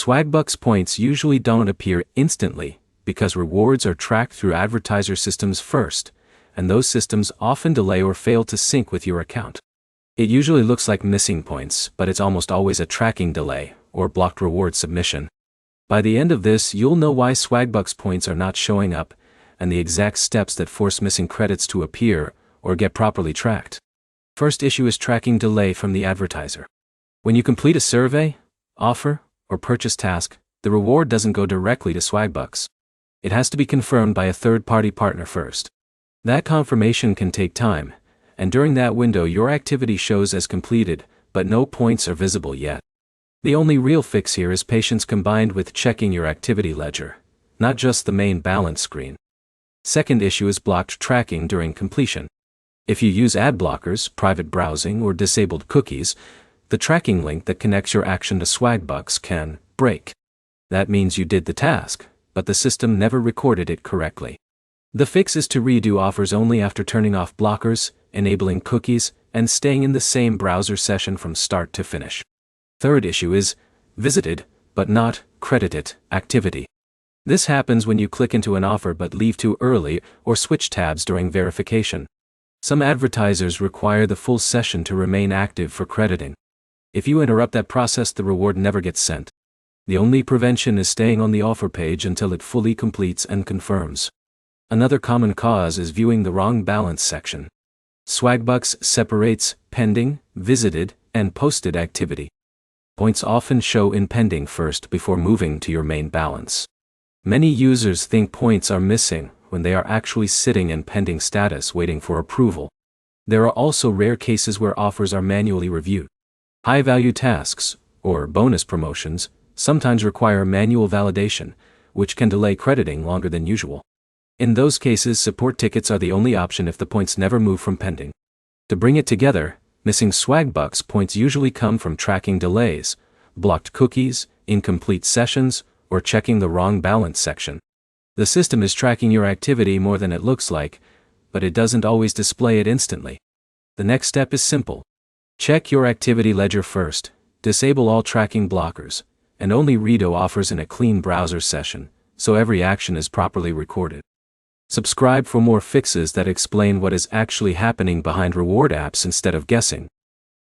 Swagbucks points usually don't appear instantly because rewards are tracked through advertiser systems first, and those systems often delay or fail to sync with your account. It usually looks like missing points, but it's almost always a tracking delay or blocked reward submission. By the end of this, you'll know why Swagbucks points are not showing up and the exact steps that force missing credits to appear or get properly tracked. First issue is tracking delay from the advertiser. When you complete a survey, offer, or purchase task, the reward doesn't go directly to Swagbucks. It has to be confirmed by a third-party partner first. That confirmation can take time, and during that window your activity shows as completed, but no points are visible yet. The only real fix here is patience combined with checking your activity ledger, not just the main balance screen. Second issue is blocked tracking during completion. If you use ad blockers, private browsing, or disabled cookies, the tracking link that connects your action to Swagbucks can break. That means you did the task, but the system never recorded it correctly. The fix is to redo offers only after turning off blockers, enabling cookies, and staying in the same browser session from start to finish. Third issue is visited, but not credited, activity. This happens when you click into an offer but leave too early or switch tabs during verification. Some advertisers require the full session to remain active for crediting. If you interrupt that process, the reward never gets sent. The only prevention is staying on the offer page until it fully completes and confirms. Another common cause is viewing the wrong balance section. Swagbucks separates pending, visited, and posted activity. Points often show in pending first before moving to your main balance. Many users think points are missing when they are actually sitting in pending status waiting for approval. There are also rare cases where offers are manually reviewed. High-value tasks, or bonus promotions, sometimes require manual validation, which can delay crediting longer than usual. In those cases, support tickets are the only option if the points never move from pending. To bring it together, missing Swagbucks points usually come from tracking delays, blocked cookies, incomplete sessions, or checking the wrong balance section. The system is tracking your activity more than it looks like, but it doesn't always display it instantly. The next step is simple. Check your activity ledger first, disable all tracking blockers, and only redo offers in a clean browser session, so every action is properly recorded. Subscribe for more fixes that explain what is actually happening behind reward apps instead of guessing.